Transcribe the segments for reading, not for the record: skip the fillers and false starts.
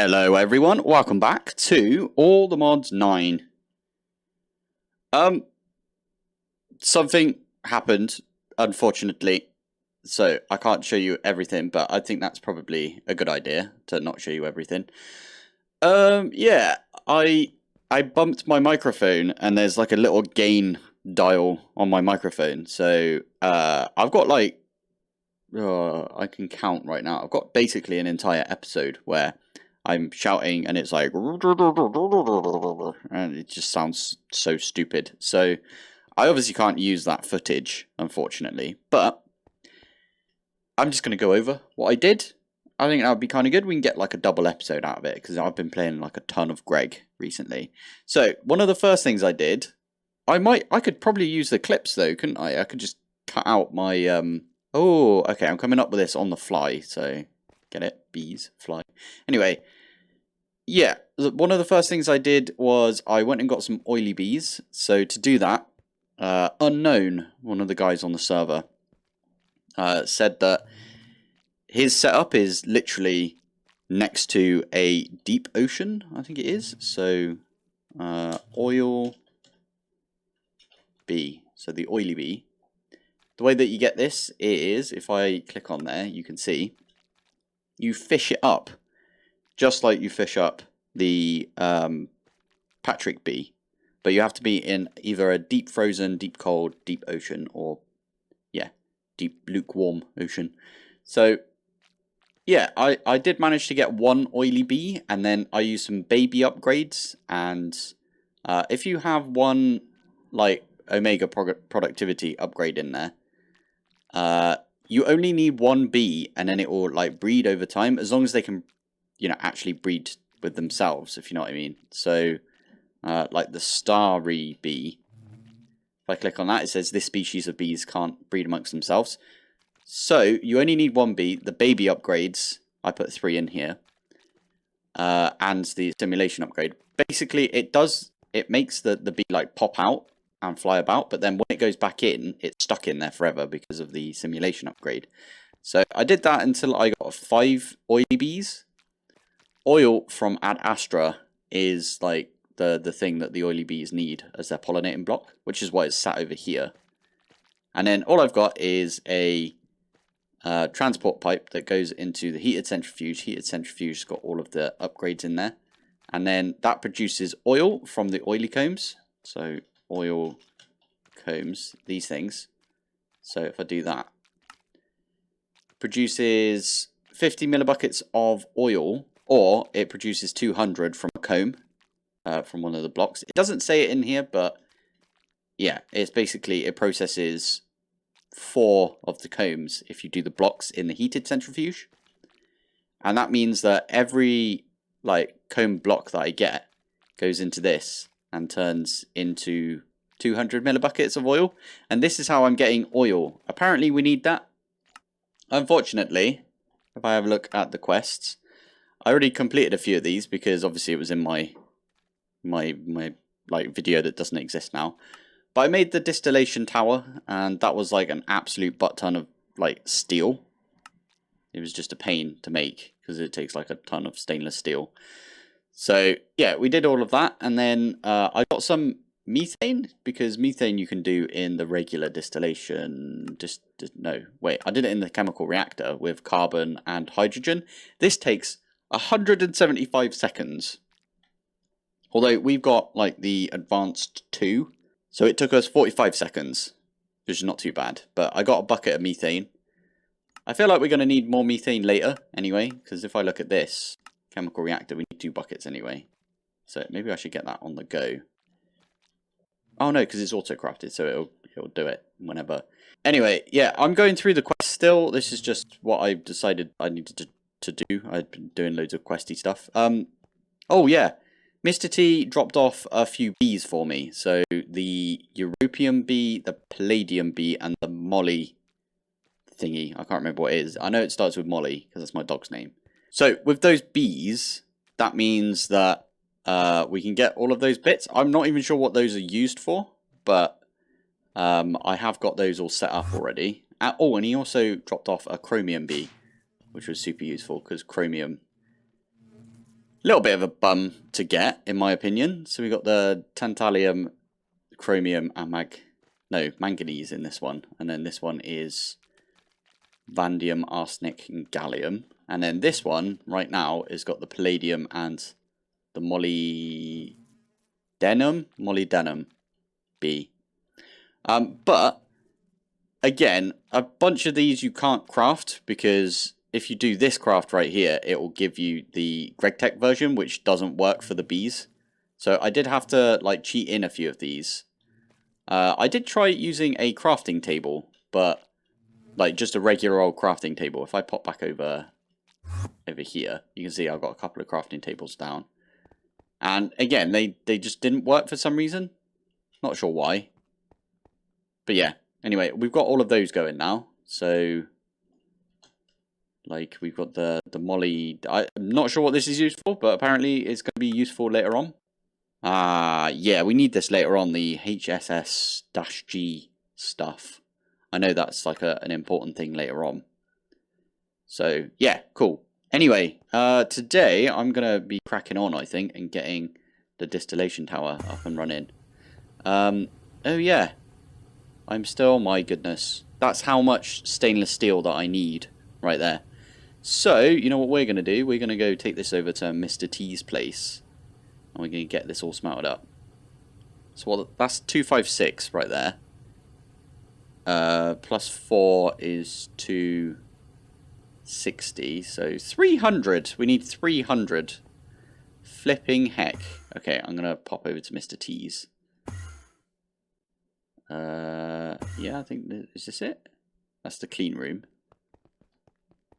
Hello everyone, welcome back to All the Mods 9. Something happened, unfortunately, so I can't show you everything, but I think that's probably a good idea to not show you everything. Yeah, I bumped my microphone and there's like a little gain dial on my microphone, so I've got like, I can count right now, I've got basically an entire episode where I'm shouting and it's like, and it just sounds so stupid. So I obviously can't use that footage, unfortunately, but I'm just going to go over what I did. I think that would be kind of good. We can get like a double episode out of it because I've been playing like a ton of Greg recently. So one of the first things I did, I could probably use the clips though, couldn't I? I could just cut out my, oh, okay, I'm coming up with this on the fly, so get it? Bees, fly. Anyway, yeah, one of the first things I did was I went and got some oily bees. So to do that, Unknown, one of the guys on the server, said that his setup is literally next to a deep ocean, I think it is. So, oil bee, so the oily bee. The way that you get this is, if I click on there, you can see, you fish it up, just like you fish up the Patrick bee, but you have to be in either a deep frozen, deep cold, deep ocean, or yeah, deep lukewarm ocean. So yeah, I did manage to get one oily bee, and then I used some baby upgrades, and if you have one like omega productivity upgrade in there, you only need one bee, and then it will like breed over time, as long as they can, you know, actually breed with themselves, if you know what I mean. So like the starry bee, if I click on that, it says this species of bees can't breed amongst themselves. So you only need one bee. The baby upgrades, I put 3 in here, and the stimulation upgrade. Basically, it makes the bee like pop out and fly about, but then when it goes back in, it's stuck in there forever because of the simulation upgrade. So I did that until I got 5 oily bees. Oil from Ad Astra is like the thing that the oily bees need as their pollinating block, which is why it's sat over here. And then all I've got is a transport pipe that goes into the heated centrifuge. Heated centrifuge's got all of the upgrades in there. And then that produces oil from the oily combs. So oil combs, these things. So if I do that, produces 50 millibuckets of oil, or it produces 200 from a comb, from one of the blocks. It doesn't say it in here, but yeah, it's basically, it processes 4 of the combs if you do the blocks in the heated centrifuge. And that means that every like comb block that I get goes into this and turns into 200 millibuckets of oil. And this is how I'm getting oil. Apparently we need that. Unfortunately, if I have a look at the quests, I already completed a few of these because obviously it was in my like video that doesn't exist now. But I made the distillation tower, and that was like an absolute butt ton of like steel. It was just a pain to make because it takes like a ton of stainless steel. So yeah, we did all of that, and then I got some methane, because methane you can do in the regular distillation. No, wait, I did it in the chemical reactor with carbon and hydrogen. This takes 175 seconds. Although we've got like the advanced 2, so it took us 45 seconds, which is not too bad. But I got a bucket of methane. I feel like we're going to need more methane later anyway, because if I look at this chemical reactor, we need 2 buckets anyway. So maybe I should get that on the go. Oh no, because it's auto-crafted, so it'll do it whenever. Anyway, yeah, I'm going through the quest still. This is just what I decided I needed to do. I've been doing loads of questy stuff. Oh yeah, Mr. T dropped off a few bees for me. So the European bee, the Palladium bee, and the Molly thingy. I can't remember what it is. I know it starts with Molly because that's my dog's name. So with those bees, that means that we can get all of those bits. I'm not even sure what those are used for, but I have got those all set up already. Oh, and he also dropped off a chromium bee, which was super useful because chromium little bit of a bum to get, in my opinion. So we got the tantalum, chromium, and manganese in this one. And then this one is vanadium, arsenic, and gallium. And then this one, right now, has got the palladium and the molybdenum B. But, again, a bunch of these you can't craft, because if you do this craft right here, it will give you the GregTech version, which doesn't work for the bees. So I did have to like cheat in a few of these. I did try using a crafting table, but like just a regular old crafting table. If I pop back over here, you can see I've got a couple of crafting tables down. And again, they just didn't work for some reason. Not sure why. But yeah, anyway, we've got all of those going now. So like we've got the molly. I'm not sure what this is used for, but apparently it's going to be useful later on. Yeah, we need this later on, the HSS-G stuff. I know that's like an important thing later on. So yeah, cool. Anyway, today I'm going to be cracking on, I think, and getting the distillation tower up and running. Oh yeah, my goodness. That's how much stainless steel that I need right there. So, you know what we're going to do? We're going to go take this over to Mr. T's place. And we're going to get this all smelted up. So that's 256 right there. Plus 4 is 260. So 300. We need 300. Flipping heck. Okay, I'm going to pop over to Mr. T's. Yeah, I think, is this it? That's the clean room.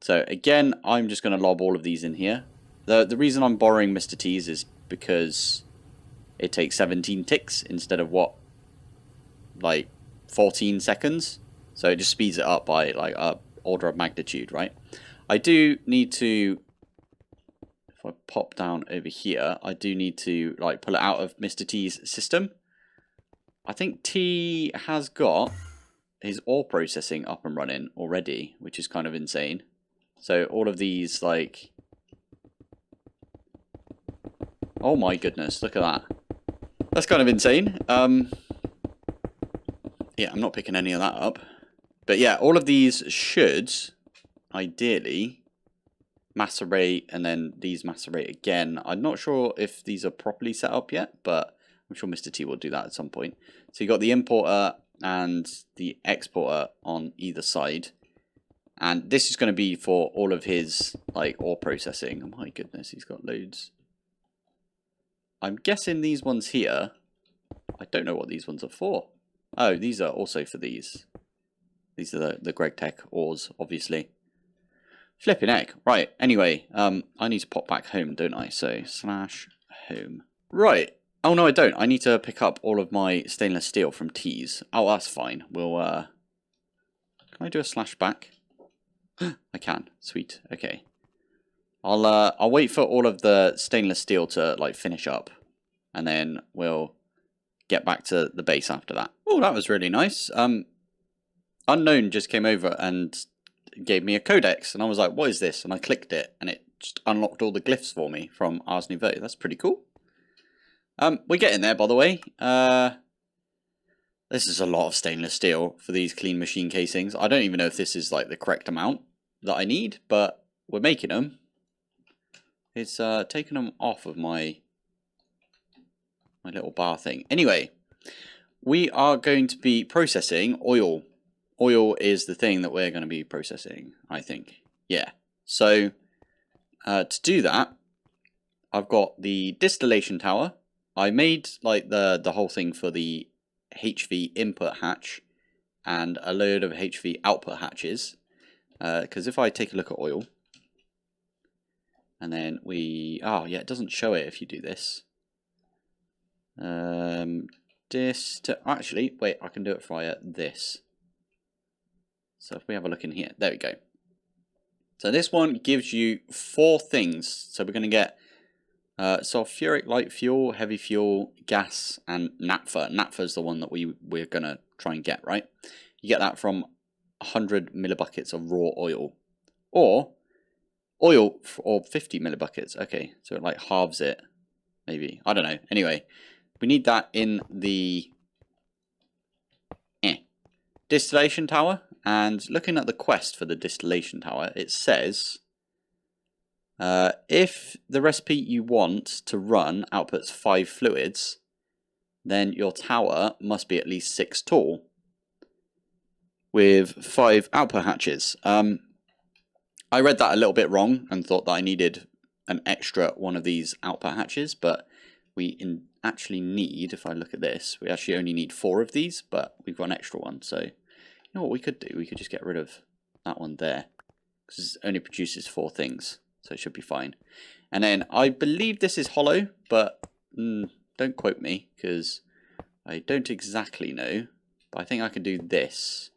So again, I'm just going to lob all of these in here. The reason I'm borrowing Mr. T's is because it takes 17 ticks instead of what, like 14 seconds. So it just speeds it up by like a order of magnitude, right? I do need to, if I pop down over here, I do need to like pull it out of Mr. T's system. I think T has got his ore processing up and running already, which is kind of insane. So all of these, like, oh my goodness, look at that. That's kind of insane. Yeah, I'm not picking any of that up. But yeah, all of these should, ideally, macerate, and then these macerate again. I'm not sure if these are properly set up yet, but I'm sure Mr. T will do that at some point. So you got the importer and the exporter on either side. And this is going to be for all of his like ore processing. Oh my goodness, he's got loads. I'm guessing these ones here, I don't know what these ones are for. Oh, these are also for these. These are the GregTech ores, obviously. Flipping heck. Right, anyway, I need to pop back home, don't I? So, /home. Right. Oh, no, I don't. I need to pick up all of my stainless steel from T's. Oh, that's fine. We'll, can I do a /back? I can. Sweet. Okay. I'll wait for all of the stainless steel to like finish up, and then we'll get back to the base after that. Oh, that was really nice. Unknown just came over and gave me a codex, and I was like, "What is this?" And I clicked it, and it just unlocked all the glyphs for me from Ars Nouveau. That's pretty cool. We're getting there, by the way. This is a lot of stainless steel for these clean machine casings. I don't even know if this is like the correct amount that I need, but we're making them. It's taken them off of my little bar thing. Anyway, we are going to be processing oil. Oil is the thing that we're going to be processing, I think. Yeah. So to do that, I've got the distillation tower. I made like the whole thing for the HV input hatch and a load of HV output hatches. Because if I take a look at oil, and then we, oh yeah, it doesn't show it if you do this. Actually, wait, I can do it via this. So if we have a look in here, there we go. So this one gives you 4 things. So we're going to get sulfuric light fuel, heavy fuel, gas, and naphtha. Naphtha is the one that we're going to try and get, right? You get that from 100 millibuckets of raw oil. Or oil or 50 millibuckets. Okay, so it like halves it, maybe. I don't know. Anyway, we need that in the distillation tower. And looking at the quest for the distillation tower, it says if the recipe you want to run outputs 5 fluids, then your tower must be at least 6 tall with 5 output hatches. I read that a little bit wrong and thought that I needed an extra one of these output hatches, but we actually need, if I look at this, we actually only need 4 of these, but we've got an extra one. So you know what we could do? We could just get rid of that one there, because it only produces 4 things, so it should be fine. And then I believe this is hollow, but don't quote me, because I don't exactly know, but I think I can do this.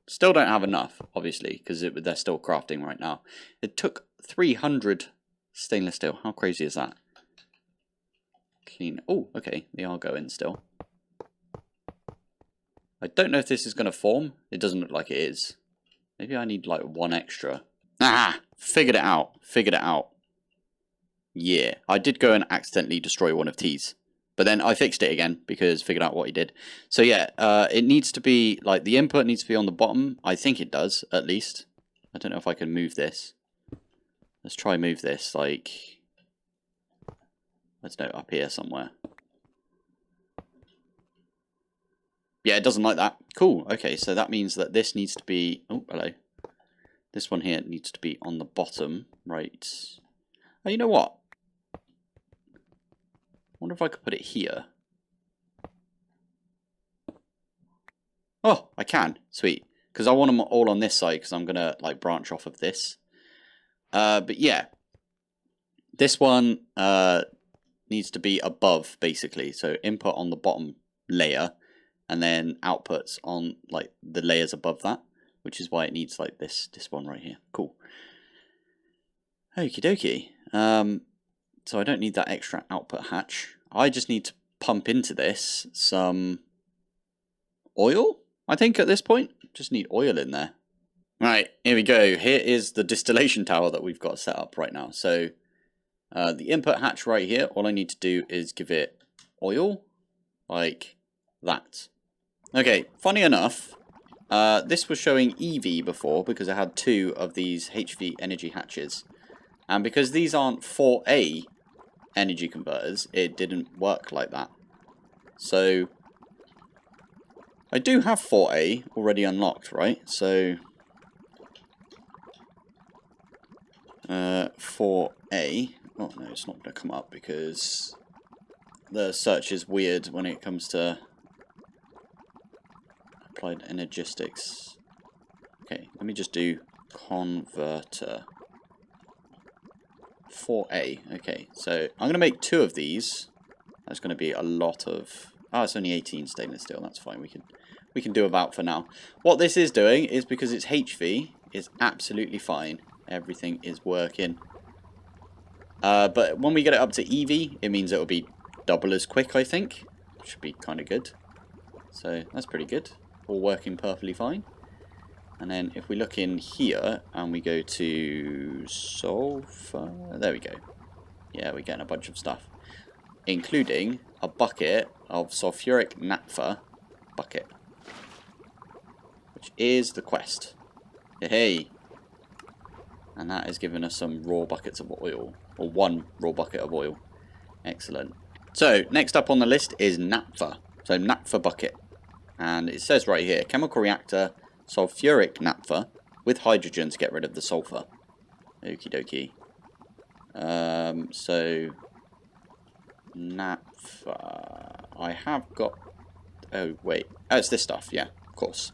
Still don't have enough, obviously, because they're still crafting right now. It took 300 stainless steel. How crazy is that? Clean. Oh, okay, they are going still. I don't know if this is going to form. It doesn't look like it is. Maybe I need like 1 extra. Ah, figured it out. Figured it out. Yeah, I did go and accidentally destroy one of T's. But then I fixed it again because figured out what he did. So yeah, it needs to be, like, the input needs to be on the bottom. I think it does, at least. I don't know if I can move this. Let's try move this, like, let's know, up here somewhere. Yeah, it doesn't like that. Cool, okay, so that means that this needs to be, oh, hello. This one here needs to be on the bottom, right. Oh, you know what? I wonder if I could put it here. Oh, I can. Sweet. Because I want them all on this side because I'm going to like branch off of this. But yeah. This one needs to be above, basically. So input on the bottom layer and then outputs on like the layers above that. Which is why it needs like this one right here. Cool. Okie dokie. So I don't need that extra output hatch. I just need to pump into this some oil, I think, at this point. Just need oil in there. Right, here we go. Here is the distillation tower that we've got set up right now. So the input hatch right here, all I need to do is give it oil, like that. Okay, funny enough, this was showing EV before because I had 2 of these HV energy hatches. And because these aren't 4A energy converters, it didn't work like that. So I do have 4A already unlocked, right? So 4A. Oh no, it's not going to come up because the search is weird when it comes to applied energistics. Okay, let me just do converter. 4A. Okay, so I'm going to make 2 of these. That's going to be a lot of... Oh, it's only 18 stainless steel. That's fine. We can do without for now. What this is doing is because it's HV, it's absolutely fine. Everything is working. But when we get it up to EV, it means it will be double as quick, I think. Should be kind of good. So that's pretty good. All working perfectly fine. And then if we look in here and we go to sulfur, there we go. Yeah, we're getting a bunch of stuff, including a bucket of sulfuric naphtha bucket, which is the quest. Hey, and that has given us some raw buckets of oil, or 1 raw bucket of oil. Excellent. So next up on the list is naphtha. So naphtha bucket, and it says right here, chemical reactor. Sulfuric naphtha with hydrogen to get rid of the sulfur. Okie dokie. So naphtha. I have got. Oh wait. Oh, it's this stuff. Yeah, of course.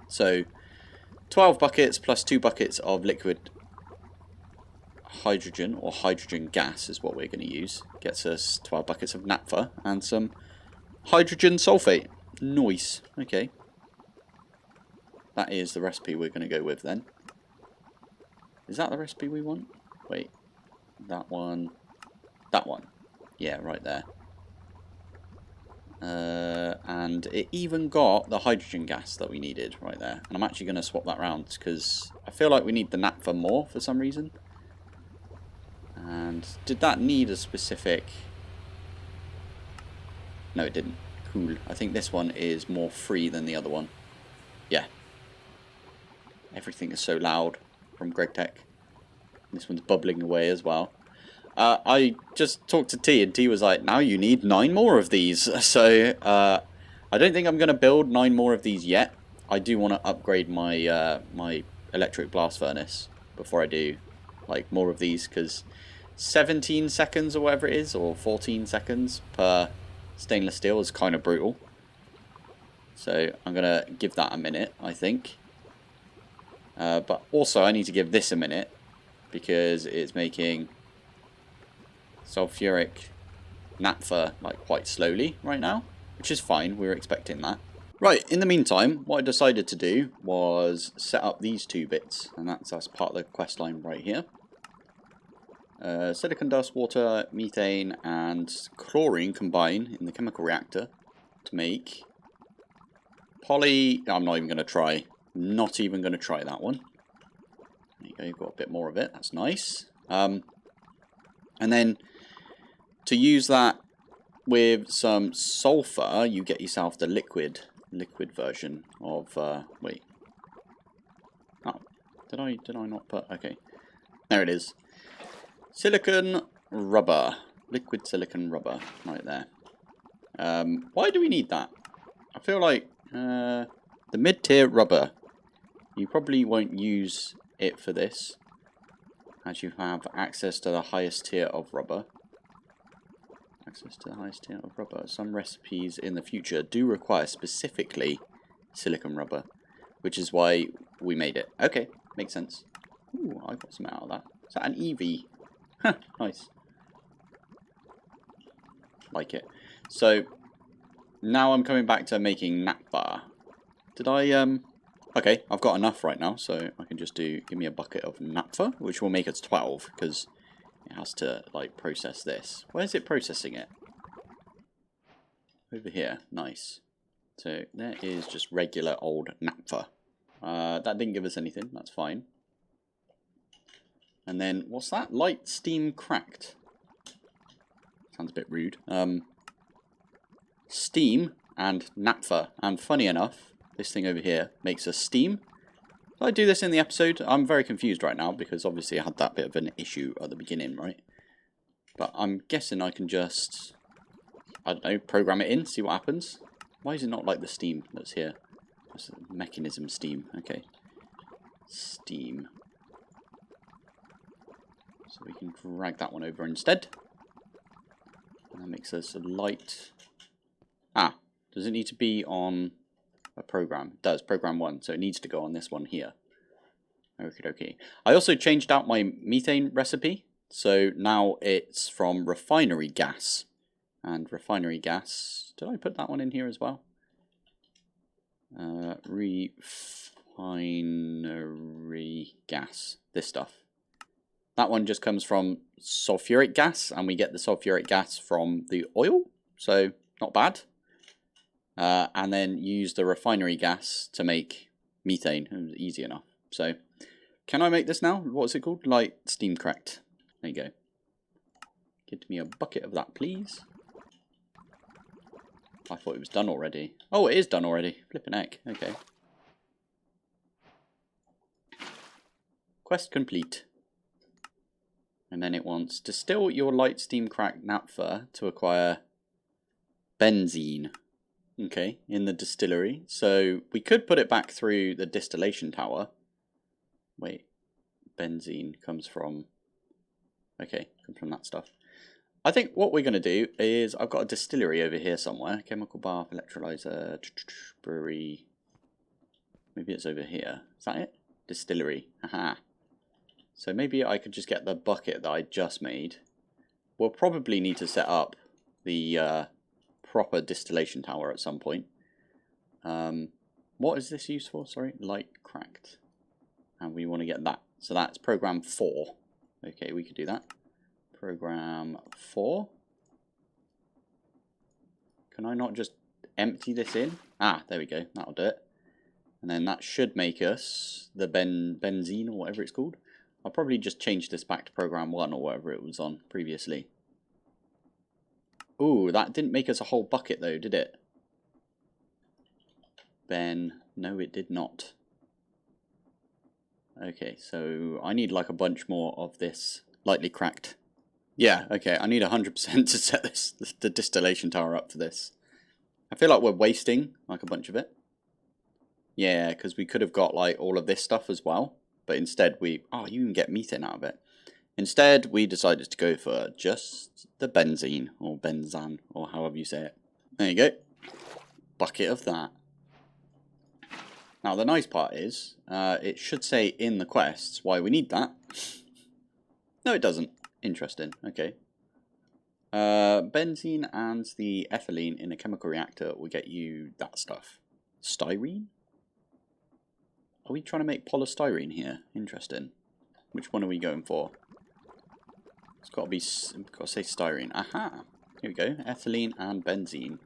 So 12 buckets plus 2 buckets of liquid hydrogen or hydrogen gas is what we're going to use. Gets us 12 buckets of naphtha and some hydrogen sulfate. Nice. Okay. That is the recipe we're going to go with then. Is that the recipe we want? Wait. That one. That one. Yeah, right there. And it even got the hydrogen gas that we needed right there. And I'm actually going to swap that around because I feel like we need the naphtha more for some reason. And did that need a specific... No, it didn't. Cool. I think this one is more free than the other one. Yeah. Everything is so loud from GregTech. This one's bubbling away as well. I just talked to T, and T was like, now you need 9 more of these. So, I don't think I'm going to build 9 more of these yet. I do want to upgrade my my electric blast furnace before I do like more of these, because 17 seconds or whatever it is, or 14 seconds per stainless steel is kind of brutal. So I'm going to give that a minute, I think. But also I need to give this a minute, because it's making sulfuric naphtha like quite slowly right now, which is fine. We were expecting that. Right, in the meantime, what I decided to do was set up these 2 bits, and that's part of the quest line right here. Silicon dust, water, methane, and chlorine combine in the chemical reactor to make poly... I'm not even going to try. Not even going to try that one. There you go, you've got a bit more of it. That's nice. And then to use that with some sulfur, you get yourself the liquid version of... wait. Oh, did I not put... Okay. There it is. Silicon rubber. Liquid silicon rubber. Right there. Why do we need that? I feel like the mid-tier rubber, you probably won't use it for this, as you have access to the highest tier of rubber. Access to the highest tier of rubber. Some recipes in the future do require specifically silicon rubber, which is why we made it. Okay, makes sense. Ooh, I got some out of that. Is that an EV? Huh, nice. Like it. So, now I'm coming back to making naphtha. Did I, okay, I've got enough right now, so I can just give me a bucket of naphtha, which will make us 12, because it has to, like, process this. Where's it processing it? Over here. Nice. So, there is just regular old naphtha. That didn't give us anything. That's fine. And then, what's that? Light steam cracked. Sounds a bit rude. Steam and naphtha. And funny enough, this thing over here makes us steam. Did I do this in the episode? I'm very confused right now, because obviously I had that bit of an issue at the beginning, right? But I'm guessing I can just, I don't know, program it in, see what happens. Why is it not like the steam that's here? Just mechanism steam. Okay. Steam. So we can drag that one over instead. And that makes us a light. Ah, does it need to be on a program? It does, program 1. So it needs to go on this one here. Okie dokie. I also changed out my methane recipe. So now it's from refinery gas. And refinery gas, did I put that one in here as well? Refinery gas, this stuff. That one just comes from sulfuric gas, and we get the sulfuric gas from the oil, so not bad. And then use the refinery gas to make methane. It was easy enough. So, can I make this now? What's it called? Light steam cracked. There you go. Give me a bucket of that, please. I thought it was done already. Oh, it is done already. Flippin' heck. Okay. Quest complete. And then it wants distill your light steam cracked naphtha to acquire benzene. Okay, in the distillery. So we could put it back through the distillation tower. Wait, benzene comes from... Okay, comes from that stuff. I think what we're going to do is, I've got a distillery over here somewhere. Chemical bath, electrolyzer, brewery. Maybe it's over here. Is that it? Distillery. Aha. So maybe I could just get the bucket that I just made. We'll probably need to set up the proper distillation tower at some point. What is this used for? Sorry, light cracked. And we want to get that. So that's program 4. Okay, we could do that. Program 4. Can I not just empty this in? Ah, there we go. That'll do it. And then that should make us the benzene or whatever it's called. I'll probably just change this back to program 1 or whatever it was on previously. Ooh, that didn't make us a whole bucket though, did it? No, it did not. Okay, so I need like a bunch more of this lightly cracked. Yeah, okay, I need 100% to set the distillation tower up for this. I feel like we're wasting like a bunch of it. Yeah, because we could have got like all of this stuff as well. But instead oh, you can get methane out of it. Instead, we decided to go for just the benzene or benzane or however you say it. There you go. Bucket of that. Now the nice part is, it should say in the quests why we need that. No, it doesn't. Interesting. Okay. Benzene and the ethylene in a chemical reactor will get you that stuff. Styrene? Are we trying to make polystyrene here? Interesting. Which one are we going for? It's got to say styrene. Aha! Here we go. Ethylene and benzene.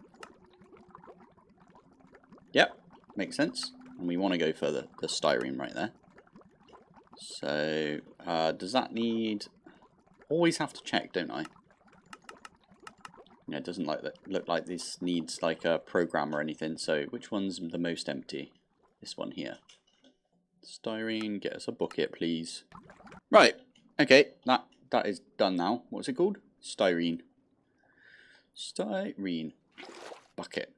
Yep. Makes sense. And we want to go for the styrene right there. So, does that need... Always have to check, don't I? Yeah, it doesn't look like this needs like a program or anything. So, which one's the most empty? This one here. Styrene, get us a bucket, please. Right. Okay, that is done now. What's it called? Styrene. Styrene. Bucket.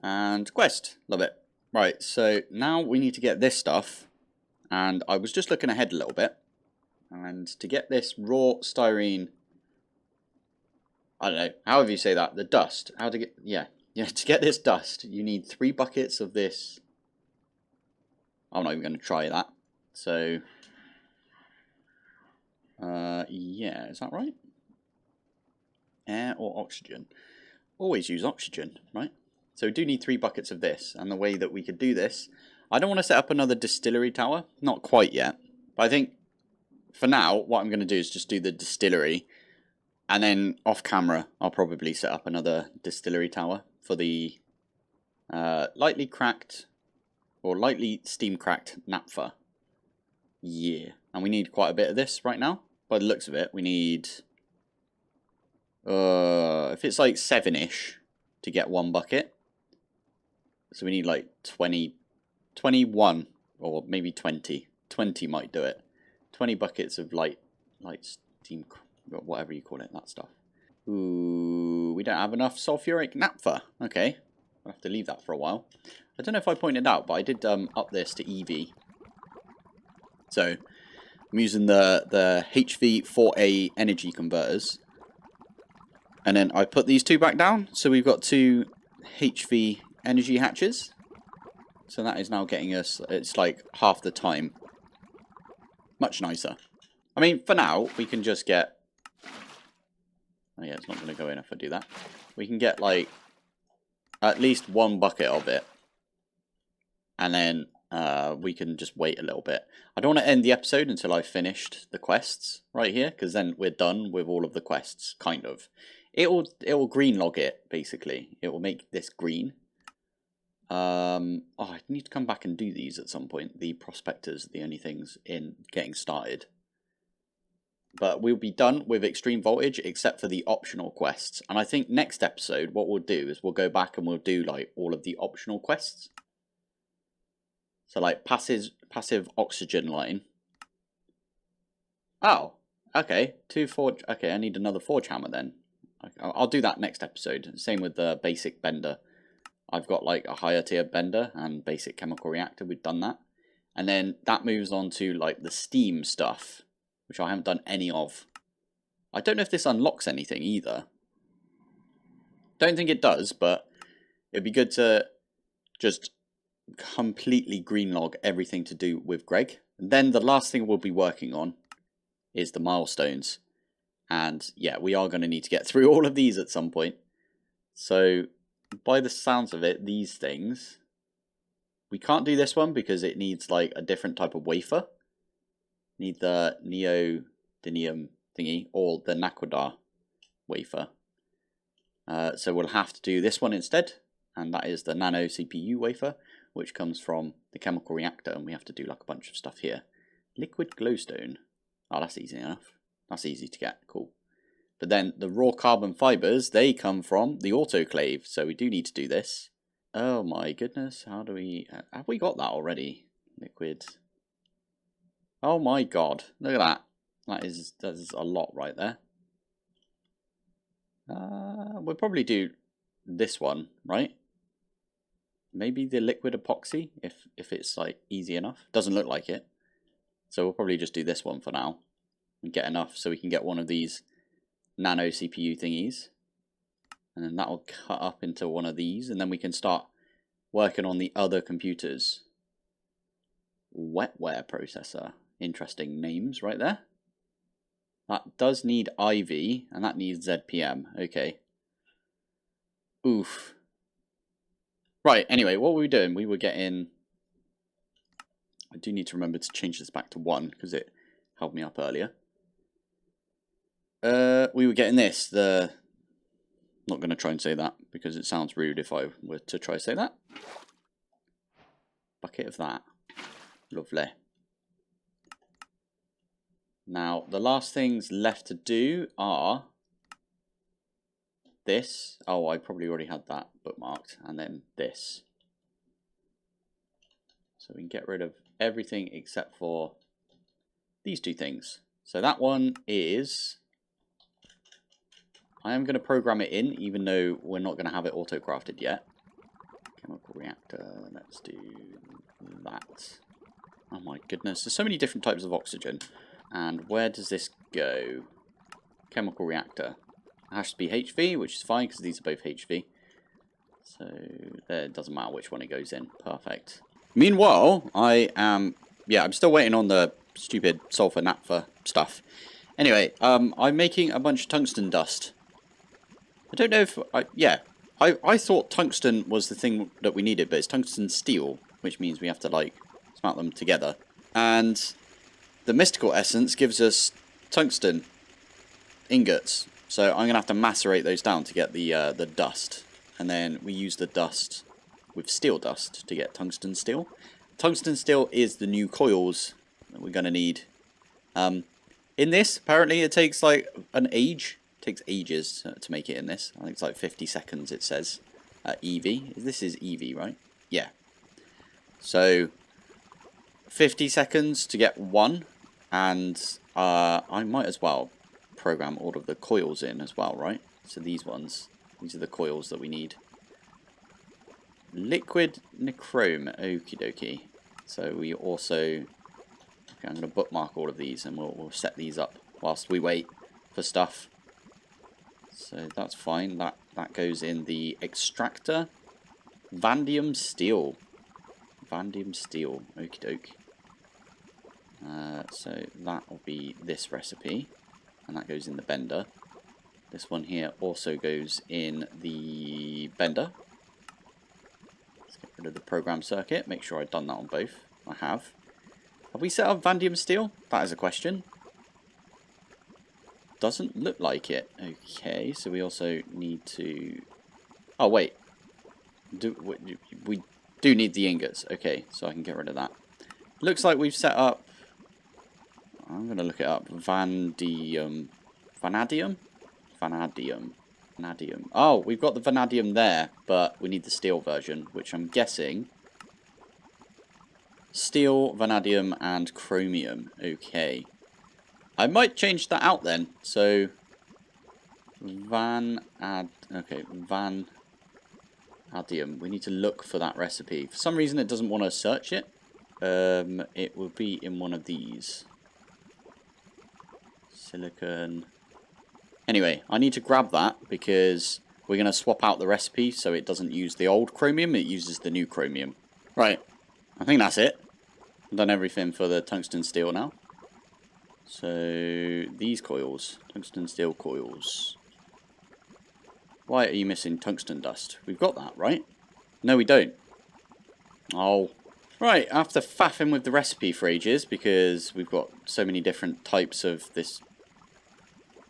And quest. Love it. Right, so now we need to get this stuff. And I was just looking ahead a little bit. And to get this raw styrene... I don't know, however you say that, the dust. How to get... Yeah, to get this dust, you need 3 buckets of this. I'm not even going to try that. So... yeah, is that right? Air or oxygen? Always use oxygen, right? So we do need 3 buckets of this, and the way that we could do this, I don't want to set up another distillery tower, not quite yet, but I think for now what I'm going to do is just do the distillery, and then off camera I'll probably set up another distillery tower for the lightly cracked or lightly steam cracked naphtha. Yeah, and we need quite a bit of this right now. By the looks of it, we need if it's like 7-ish to get 1 bucket. So we need like 21 or maybe 20. 20 might do it. 20 buckets of light steam, whatever you call it, that stuff. Ooh, we don't have enough sulfuric naphtha. Okay, I'll have to leave that for a while. I don't know if I pointed out, but I did up this to EV. So I'm using the HV4A energy converters. And then I put these 2 back down. So we've got 2 HV energy hatches. So that is now getting us, it's like half the time. Much nicer. I mean, for now, we can just get... Oh yeah, it's not going to go in if I do that. We can get like at least 1 bucket of it. And then we can just wait a little bit. I don't want to end the episode until I've finished the quests right here, because then we're done with all of the quests, kind of. It will green log it, basically. It will make this green. Oh, I need to come back and do these at some point. The prospectors are the only things in getting started. But we'll be done with extreme voltage except for the optional quests. And I think next episode what we'll do is we'll go back and we'll do like all of the optional quests. So like passive oxygen line. Oh, okay. 2 forge. Okay, I need another forge hammer then. I'll do that next episode. Same with the basic bender. I've got like a higher tier bender and basic chemical reactor. We've done that. And then that moves on to like the steam stuff, which I haven't done any of. I don't know if this unlocks anything either. Don't think it does, but it'd be good to just completely green log everything to do with Greg. And then the last thing we'll be working on is the milestones. And yeah, we are going to need to get through all of these at some point. So by the sounds of it, these things, we can't do this one because it needs like a different type of wafer. Need the neodymium thingy or the naquadar wafer. So we'll have to do this one instead, and that is the nano CPU wafer, which comes from the chemical reactor, and we have to do like a bunch of stuff here. Liquid glowstone. Oh, that's easy enough. That's easy to get. Cool. But then the raw carbon fibers, they come from the autoclave, so we do need to do this. Oh my goodness, how do we... Have we got that already? Liquid. Oh my god, look at that. That is a lot right there. We'll probably do this one, right? Maybe the liquid epoxy, if it's like easy enough. Doesn't look like it. So we'll probably just do this one for now. And get enough so we can get one of these nano CPU thingies. And then that'll cut up into one of these. And then we can start working on the other computers. Wetware processor. Interesting names right there. That does need IV, and that needs ZPM. Okay. Oof. Right, anyway, what were we doing? We were getting... I do need to remember to change this back to 1, because it held me up earlier. We were getting this, the... I'm not going to try and say that, because it sounds rude if I were to try to say that. Bucket of that. Lovely. Now, the last things left to do are this. Oh, I probably already had that bookmarked. And then this. So we can get rid of everything except for these two things. So that one is... I am going to program it in, even though we're not going to have it auto-crafted yet. Chemical reactor. Let's do that. Oh my goodness. There's so many different types of oxygen. And where does this go? Chemical reactor. It has to be HV, which is fine because these are both HV. So it doesn't matter which one it goes in. Perfect. Meanwhile, I'm still waiting on the stupid sulfur naphtha stuff. Anyway, I'm making a bunch of tungsten dust. I don't know if... I thought tungsten was the thing that we needed, but it's tungsten steel, which means we have to, like, smelt them together. And... the mystical essence gives us tungsten ingots, so I'm gonna have to macerate those down to get the dust, and then we use the dust with steel dust to get tungsten steel. Tungsten steel is the new coils that we're gonna need. In this, apparently, it takes like an age. It takes ages to make it in this. I think it's like 50 seconds. It says EV. This is EV, right? Yeah. So 50 seconds to get one, and I might as well program all of the coils in as well, right? So these ones, these are the coils that we need. Liquid nichrome, okie dokie. So we also, okay, I'm going to bookmark all of these, and we'll set these up whilst we wait for stuff. So that's fine. That goes in the extractor. Vanadium steel. Vanadium steel, okie doke. So that will be this recipe, and that goes in the bender. This one here also goes in the bender. Let's get rid of the program circuit. Make sure I've done that on both. I have. Have we set up vanadium steel? That is a question. Doesn't look like it. Okay, so we also need to... oh, wait. We do need the ingots. Okay, so I can get rid of that. Looks like we've set up... I'm going to look it up. Vanadium. Vanadium? Vanadium. Vanadium. Oh, we've got the vanadium there, but we need the steel version, which I'm guessing... steel, vanadium, and chromium. Okay. I might change that out then. So, vanadium. We need to look for that recipe. For some reason, it doesn't want to search it. It will be in one of these. Silicon. Anyway, I need to grab that because we're going to swap out the recipe so it doesn't use the old chromium. It uses the new chromium. Right. I think that's it. I've done everything for the tungsten steel now. So, these coils. Tungsten steel coils. Why are you missing tungsten dust? We've got that, right? No, we don't. Oh. Right, after faffing with the recipe for ages, because we've got so many different types of this...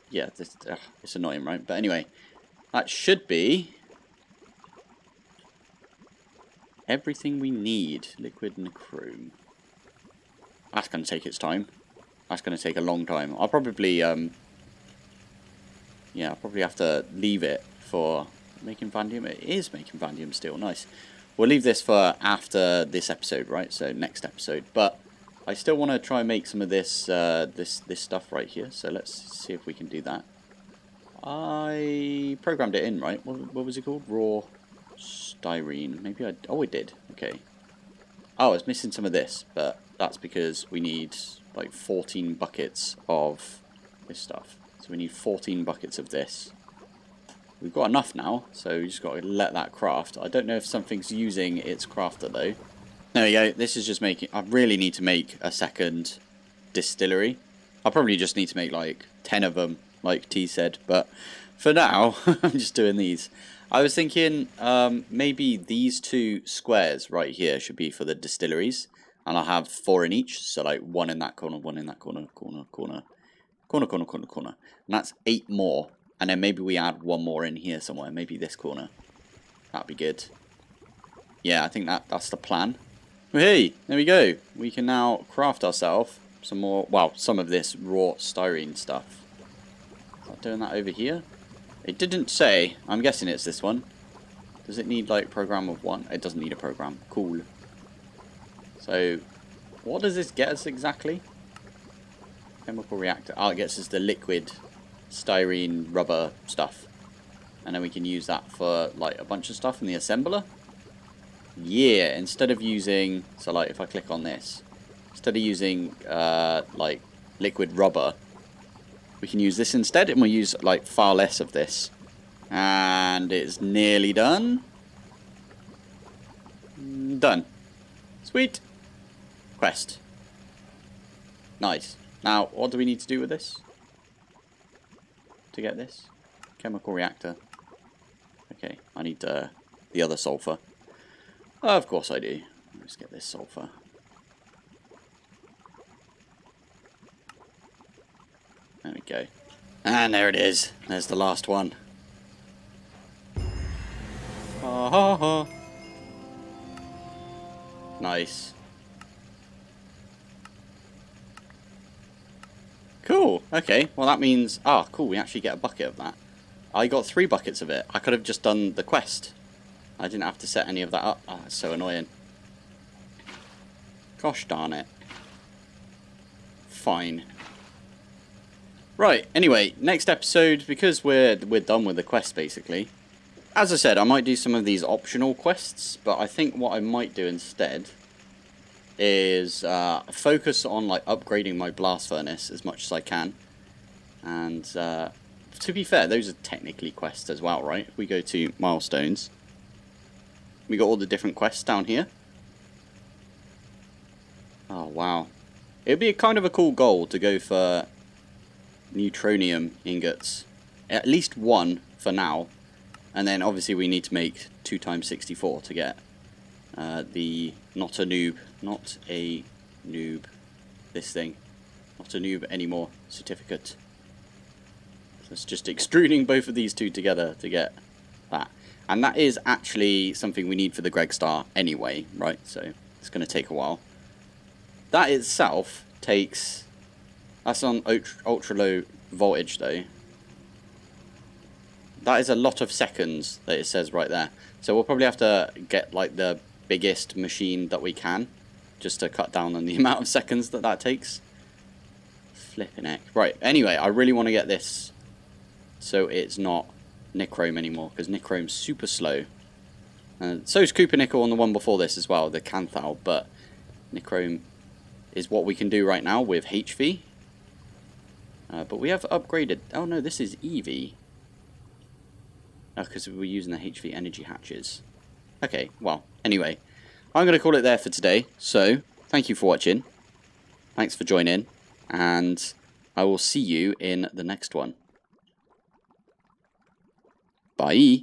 yeah, this, it's annoying, right? But anyway, That should be everything we need. Liquid nichrome. That's going to take its time. That's going to take a long time. I'll probably, yeah, I'll probably have to leave it for making vanadium. It is making vanadium still. Nice. We'll leave this for after this episode, right? So next episode. But I still want to try and make some of this, this stuff right here. So let's see if we can do that. I programmed it in, right? What was it called? Raw styrene. Maybe I... Oh, it did. Okay. Oh, it's missing some of this, but that's because we need like 14 buckets of this stuff. So we need 14 buckets of this. We've got enough now, so we just got to let that craft. I don't know if something's using its crafter though. There we go. This is just making... I really need to make a second distillery. I'll probably just need to make like 10 of them, like T said. But for now, I'm just doing these. I was thinking maybe these two squares right here should be for the distilleries. And I'll have 4 in each. So like 1 in that corner, 1 in that corner, corner. And that's 8 more. And then maybe we add 1 more in here somewhere. Maybe this corner. That'd be good. Yeah, I think that's the plan. Hey, there we go. We can now craft ourselves some more, well, some of this raw styrene stuff. Is that doing that over here? It didn't say. I'm guessing it's this one. Does it need, like, program of 1? It doesn't need a program. Cool. So, what does this get us exactly? Chemical reactor. Oh, it gets us the liquid styrene rubber stuff. And then we can use that for, like, a bunch of stuff in the assembler. Yeah, instead of using... So, like, if I click on this... Instead of using, like, liquid rubber... We can use this instead, and we'll use, like, far less of this. And it's nearly done. Done. Sweet. Quest. Nice. Now, what do we need to do with this? To get this? Chemical reactor. Okay, I need the other sulfur. Of course I do. Let's get this sulfur. There we go. And there it is. There's the last one. Ha ha ha. Nice. Cool. Okay. Well, that means... Ah, cool. We actually get a bucket of that. I got 3 buckets of it. I could have just done the quest. I didn't have to set any of that up. Oh, that's so annoying. Gosh darn it. Fine. Right, anyway, next episode, because we're done with the quest, basically. As I said, I might do some of these optional quests, but I think what I might do instead is focus on, like, upgrading my blast furnace as much as I can. And, to be fair, those are technically quests as well, right? If we go to milestones, we got all the different quests down here. Oh, wow. It would be kind of a cool goal to go for neutronium ingots. At least 1 for now. And then obviously we need to make 2 times 64 to get the not a noob, this thing. Not a noob anymore certificate. So it's just extruding both of these 2 together to get that. And that is actually something we need for the Greg Star anyway, right? So it's going to take a while. That itself takes... That's on ultra low voltage though. That is a lot of seconds that it says right there. So we'll probably have to get like the biggest machine that we can, just to cut down on the amount of seconds that takes. Flipping heck. Right, anyway, I really want to get this so it's not nichrome anymore, because nichrome's super slow. So is cupronickel on the one before this as well, the canthal, but nichrome is what we can do right now with HV. But we have upgraded... Oh no, this is EV. Oh, because we're using the HV energy hatches. Okay, well, anyway. I'm going to call it there for today. So, thank you for watching. Thanks for joining. And I will see you in the next one. Bye.